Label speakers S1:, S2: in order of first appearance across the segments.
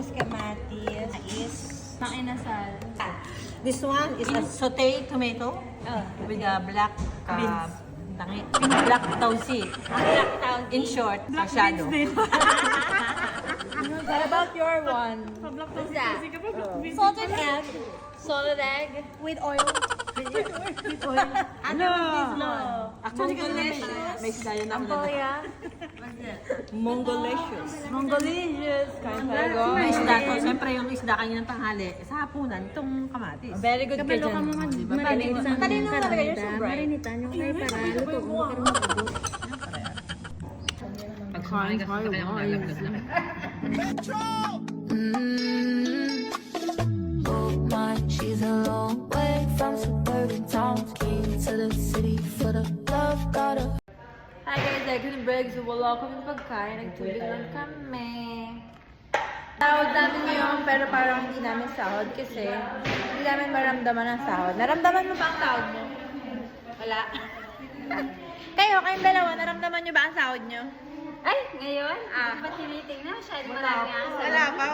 S1: sibuyas, kamatis, is
S2: Inasal.
S1: this one is a sauteed tomato with a black black tausi. In short, shadow.
S2: What about your one? What's that?
S1: Salted egg
S2: Solid egg?
S1: with oil. With oil.
S2: No.
S1: Actually,
S3: May sayo na
S2: Ampoya?
S1: Mongolicious.
S2: Mongolicious. Kain tayo.
S1: May isda to. Siyempre yung isda kanina ng tanghali. Sa hapunan, itong kamatis.
S2: Very good ka dyan.
S1: Matalino na talaga yung sobra.
S4: Marinitan yung kay para luto mo pero mabuo.
S3: Pagkumain ka sa kanyang lalagdag lang.
S5: She's a long way from suburban towns, key to the city for the love, got her.
S2: Hi guys, I couldn't break so wala kami pagkain. Nagtulog lang kami. Sahod namin ngayon pero parang hindi namin sahod kasi hindi namin maramdaman ang sahod. Naramdaman mo ba ang sahod mo? Wala. Kayong dalawa, naramdaman nyo ba ang sahod nyo?
S4: Ay, ngayon? Ba't tinitingnan? Masyado marami ang
S2: Wala pa.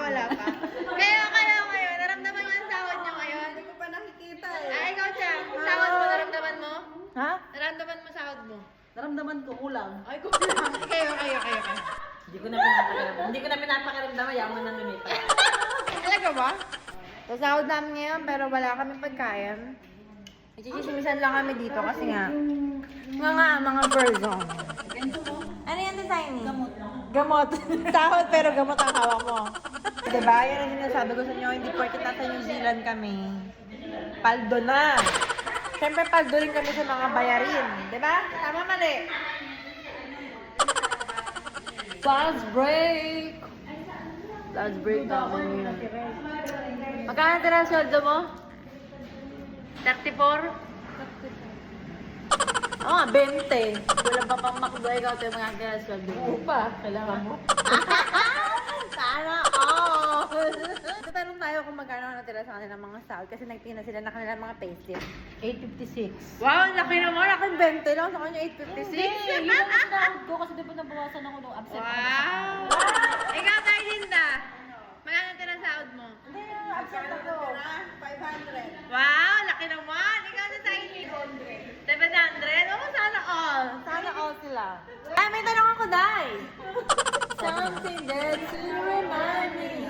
S2: Kayo, naramdaman nyo ang sahod nyo ngayon? Hindi ko pa nakikita eh. Ay, ikaw siya. Sahod mo, naramdaman mo? Ha? Naramdaman mo sahod mo?
S3: Naramdaman ko kulang.
S2: Ay, kulang. Kayo.
S3: Hindi ko na pinapakaramdaman. Yaman na lumipat.
S2: Talaga ba? So, sahod namin ngayon, pero wala kami pagkain. Ichichismisan lang kami dito kasi nga, mga person. Ano yan design eh? Gamot. Sahod pero gamot ang hawak mo. Diba? Yan ang sinasabi ko sa inyo, hindi porket nasa New Zealand kami. Paldo na. Siyempre, paldo rin kami sa mga bayarin. Diba? Tama mali. Last break. Last break namin. Magkano tira ang sweldo mo? 34? Oo nga, 20. Wala pa pang makdo, ikaw ito yung mga tira sweldo mo. Oo pa, kailangan mo. Sana all! Tatanong tayo kung magkano natira sa kanilang mga sahod kasi nagtingin na sila na kanilang mga payslip.
S3: 856.
S2: Wow, laki naman! Laki 20 lang sa kanya 856.
S3: Yun ang sinahod ko kasi di ba nabawasan ako nung absent ako sa
S2: Wow! Ikaw tayo, Linda. Magkano tira ang sahod mo?
S1: Hindi, absent ako. 500.
S2: Wow, laki naman! Ikaw na tayo, 700. 700? Oo, sana all. Sana all sila. Ay, may tanong ako, Day. Something that you remind me.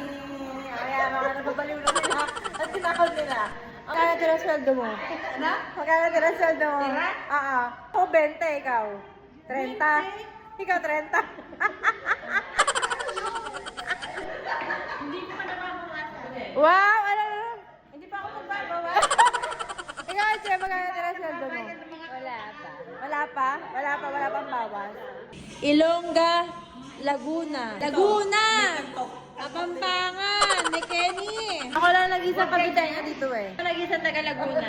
S2: Kaya mga nababaliw na sila. At tinakot nila. Magkano tira sweldo mo? Ano? Magkano tira sweldo mo? Tira? Oo. Ako 20, ikaw. 30. Ikaw 30.
S3: Hindi ko pa nababawasan.
S2: Wow! Ano? Hindi pa ako magbabawas. Ikaw, Che, magkano tira sweldo mo? Wala pa. Wala pang bawas. Ilongga, Laguna. Kapampangan, ni Kenny. Ako lang nag-isang kapitanya dito eh. Ako nag-isang taga Laguna.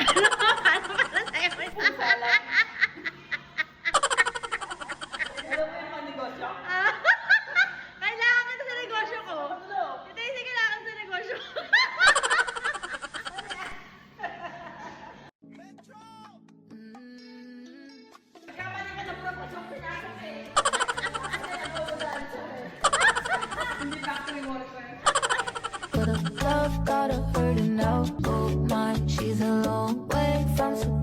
S2: Ano para sa'yo?
S3: Alam mo yung mga negosyo?
S2: Kailangan ka sa negosyo ko. Ito yung kailangan sa negosyo ko.
S5: But her love got her hurting now. Oh my, she's a long way from suburban.